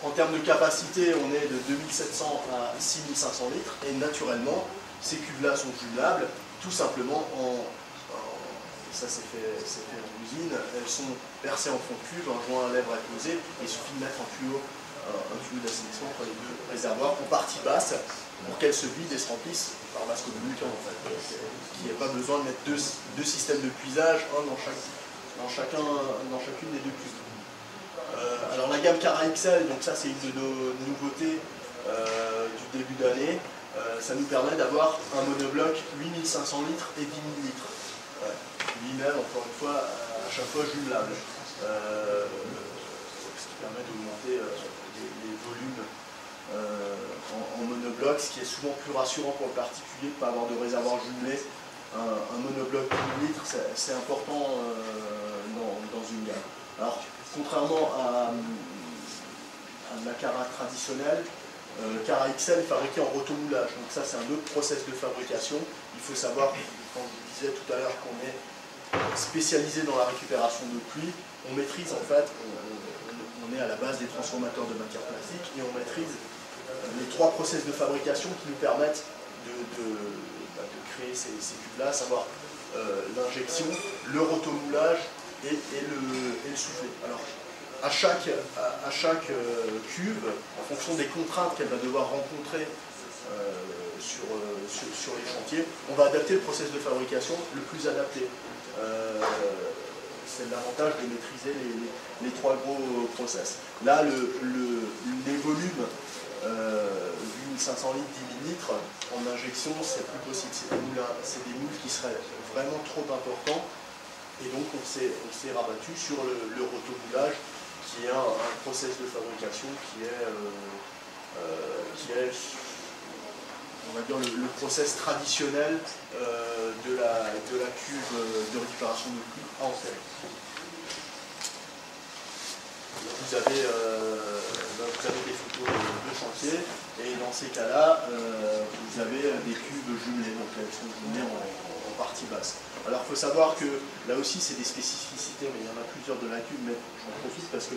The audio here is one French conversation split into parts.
En termes de capacité, on est de 2700 à 6500 litres et naturellement, ces cuves-là sont jumelables, tout simplement ça c'est fait en usine, elles sont percées en fond de cuve, un joint à lèvres est posé, et il suffit de mettre un tuyau d'assainissement entre les deux réservoirs en partie basse pour qu'elles se vident et se remplissent par vascomumutant en fait, qu'il n'y ait pas besoin de mettre deux systèmes de puisage, un dans chacune des deux cuves. Alors la gamme Cara XL, donc ça c'est une de nos nouveautés du début d'année, ça nous permet d'avoir un monobloc 8500 litres et 10 000 litres. Lui-même, encore une fois, à chaque fois jumelable. Ce qui permet d'augmenter les volumes en monobloc, ce qui est souvent plus rassurant pour le particulier de ne pas avoir de réservoir jumelé. Un monobloc 10 litres, c'est important dans une gamme. Alors, contrairement à la Cara traditionnelle, Cara XL est fabriqué en rotomoulage. Donc ça, c'est un autre process de fabrication. Il faut savoir, quand je vous disais tout à l'heure qu'on est spécialisé dans la récupération de pluie, on maîtrise en fait, on est à la base des transformateurs de matières plastiques et on maîtrise les trois process de fabrication qui nous permettent de créer ces cubes-là, à savoir l'injection, le rotomoulage et le soufflet. Alors, à chaque cuve, en fonction des contraintes qu'elle va devoir rencontrer sur les chantiers, on va adapter le process de fabrication le plus adapté. C'est l'avantage de maîtriser les trois gros process. Là, les volumes 8500 litres, 10 000 litres, en injection, c'est plus possible. C'est des moules qui seraient vraiment trop importants. Et donc, on s'est rabattu sur le rotomoulage, qui est un process de fabrication qui est on va dire, le process traditionnel de la cuve de récupération de pluie à enterrer. Vous avez des photos de chantier, et dans ces cas-là, vous avez des cubes jumelés, donc elles sont jumelées en partie basse. Alors il faut savoir que là aussi c'est des spécificités, mais il y en a plusieurs de la cuve, mais j'en profite parce que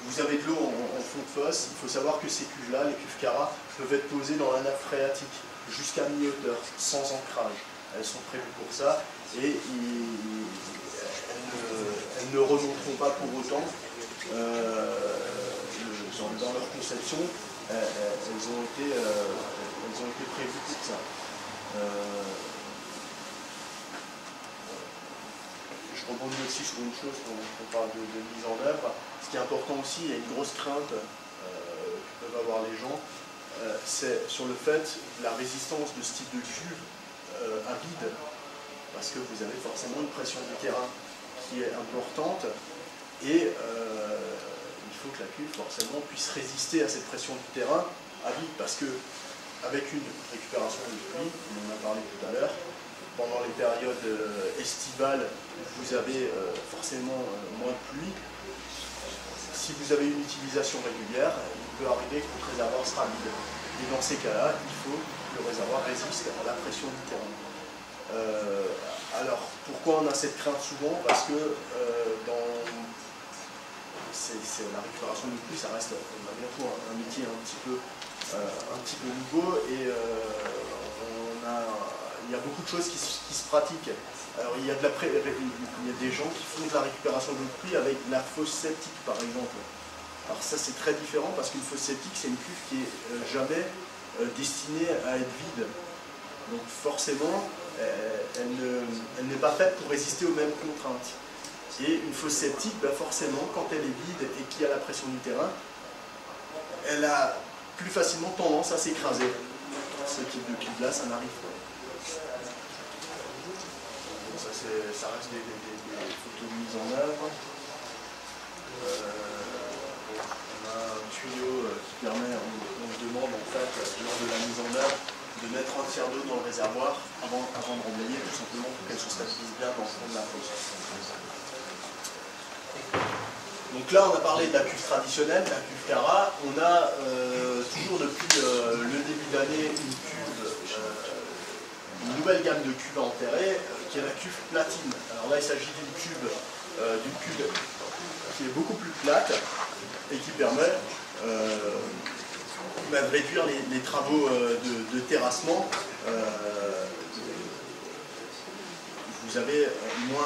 vous avez de l'eau en fond de fosse. Il faut savoir que ces cuves-là, les cuves Cara, peuvent être posées dans la nappe phréatique jusqu'à mi-hauteur, sans ancrage. Elles sont prévues pour ça et elles ne remonteront pas pour autant. Dans leur conception, elles ont été prévues pour ça. Je rebondis aussi sur une chose quand on parle de mise en œuvre. Ce qui est important aussi, il y a une grosse crainte que peuvent avoir les gens, c'est sur le fait de la résistance de ce type de cuve à vide, parce que vous avez forcément une pression du terrain qui est importante, et il faut que la cuve forcément puisse résister à cette pression du terrain à vide, parce que avec une récupération de pluie, on en a parlé tout à l'heure, pendant les périodes estivales, vous avez forcément moins de pluie. Si vous avez une utilisation régulière, il peut arriver que votre réservoir sera vide. Et dans ces cas-là, il faut que le réservoir résiste à la pression du terrain. Alors, pourquoi on a cette crainte souvent? Parce que la récupération de pluie, ça reste malgré tout un métier un petit peu nouveau, et il y a beaucoup de choses qui se pratiquent. Alors, il y a des gens qui font de la récupération de pluie avec la fosse septique, par exemple. Alors ça, c'est très différent, parce qu'une fosse septique, c'est une cuve qui n'est jamais destinée à être vide. Donc forcément, elle n'est pas faite pour résister aux mêmes contraintes. Et une fosse septique, ben forcément, quand elle est vide et qu'il y a la pression du terrain, elle a plus facilement tendance à s'écraser. Ce type de cuve-là, ça n'arrive pas. Ça reste des photos de mise en œuvre. On a un tuyau qui permet, on demande en fait, lors de la mise en œuvre, de mettre un tiers d'eau dans le réservoir avant de reblayer, tout simplement pour qu'elle se stabilise bien dans le fond de la fosse. Donc là, on a parlé de la cuve traditionnelle, de la cuve Cara. On a toujours depuis le début d'année une nouvelle gamme de cuves à enterrer, qui est la cuve platine. Alors là, il s'agit d'une cuve qui est beaucoup plus plate et qui permet de réduire les travaux de terrassement. Vous avez moins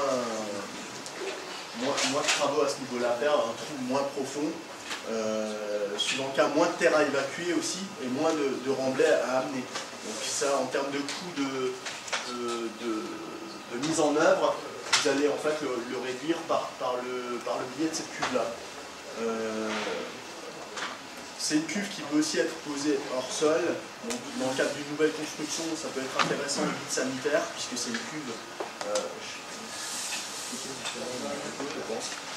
de travaux à ce niveau-là à faire, un trou moins profond. Suivant le cas, moins de terre à évacuer aussi et moins de remblais à amener. Donc ça, en termes de coût de mise en œuvre, vous allez en fait le réduire par le biais de cette cuve-là. C'est une cuve qui peut aussi être posée hors sol. Donc, dans le cadre d'une nouvelle construction, ça peut être intéressant le vide sanitaire, puisque c'est une cuve.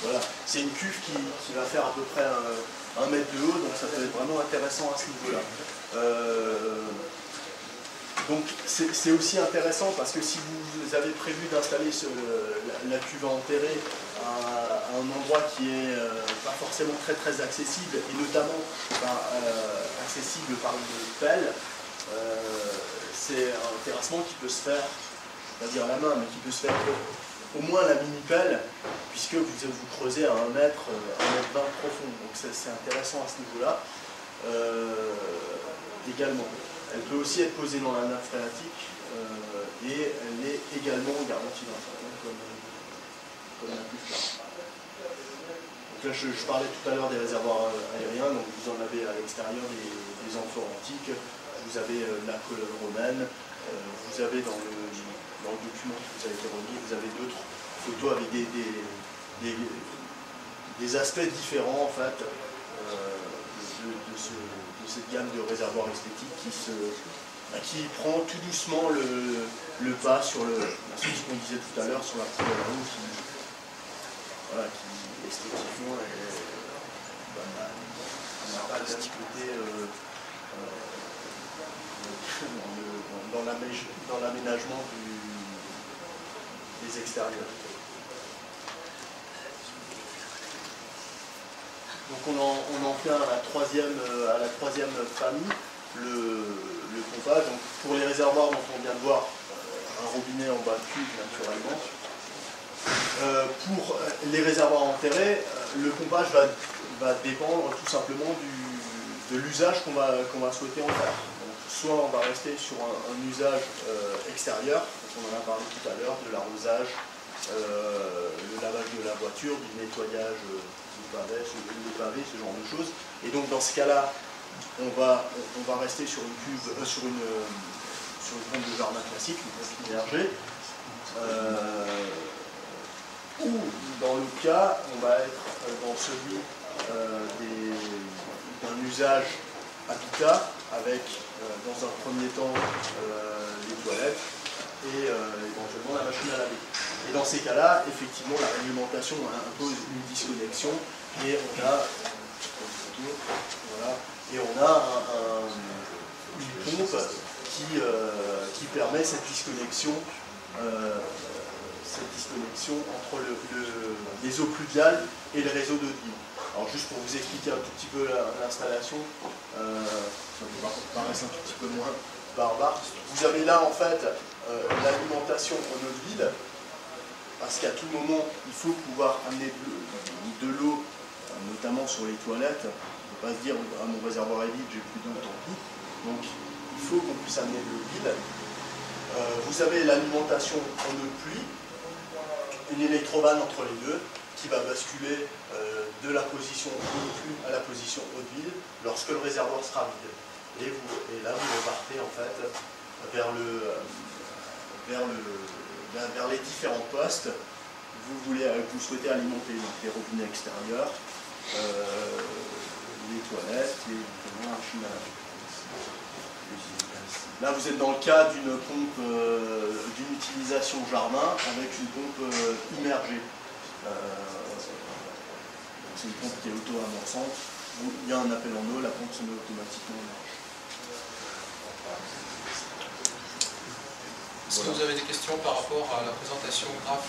Voilà. C'est une cuve qui va faire à peu près 1 mètre de haut, donc ça peut être vraiment intéressant à ce niveau-là. Donc c'est aussi intéressant parce que si vous avez prévu d'installer la cuve enterrée à un endroit qui est pas forcément très accessible, et notamment accessible par une pelle, c'est un terrassement qui peut se faire, on va dire à la main, mais qui peut se faire au moins la mini-pelle, puisque vous creusez à 1 mètre, 1,20 m profond. Donc c'est intéressant à ce niveau-là. Également. Elle peut aussi être posée dans la nappe phréatique et elle est également garantie d'incendie comme la cuve là. Donc là, je parlais tout à l'heure des réservoirs aériens, donc vous en avez à l'extérieur des amphores antiques, vous avez la colonne romaine, vous avez dans le document qui vous a été remis, vous avez d'autres photos avec des aspects différents en fait de cette gamme de réservoirs esthétiques qui prend tout doucement le pas sur ce qu'on disait tout à l'heure sur la couleur rouge qui esthétiquement n'a pas le petit côté dans l'aménagement des extérieurs. Donc on en vient à la troisième famille, le pompage. Donc pour les réservoirs dont on vient de voir, un robinet en bas de cuve naturellement. Pour les réservoirs enterrés, le pompage va dépendre tout simplement de l'usage qu'on va souhaiter en faire. Donc, soit on va rester sur un usage extérieur, on en a parlé tout à l'heure, de l'arrosage, le lavage de la voiture, du nettoyage du pavé, ce genre de choses. Et donc dans ce cas-là, on va rester sur une cuve, sur une pompe de jardin classique, une pompe immergée. Ou dans l'autre cas, on va être dans celui d'un usage habitat avec dans un premier temps les toilettes et éventuellement la machine à laver. Et dans ces cas-là, effectivement, la réglementation impose une disconnexion et on a une pompe qui permet cette disconnexion entre les eaux pluviales et le réseau d'eau de vie. Alors juste pour vous expliquer un tout petit peu l'installation, ça me paraît un tout petit peu moins barbare. Vous avez là en fait l'alimentation en eau de vide, parce qu'à tout moment il faut pouvoir amener de l'eau, notamment sur les toilettes. On ne peut pas se dire mon réservoir est vide, j'ai plus d'eau, tant pis. Donc il faut qu'on puisse amener de l'eau vide. Vous avez l'alimentation en eau de pluie, une électrovanne entre les deux qui va basculer de la position eau de pluie à la position eau de vide lorsque le réservoir sera vide. Et là vous repartez en fait vers les différents postes. Vous souhaitez alimenter donc, les robinets extérieurs, les toilettes et la machine à laver. Là, vous êtes dans le cas d'une pompe, d'une utilisation jardin avec une pompe immergée. C'est une pompe qui est auto-amorçante. Il y a un appel en eau, la pompe se met automatiquement en marche. Est-ce que vous avez des questions par rapport à la présentation graphe ?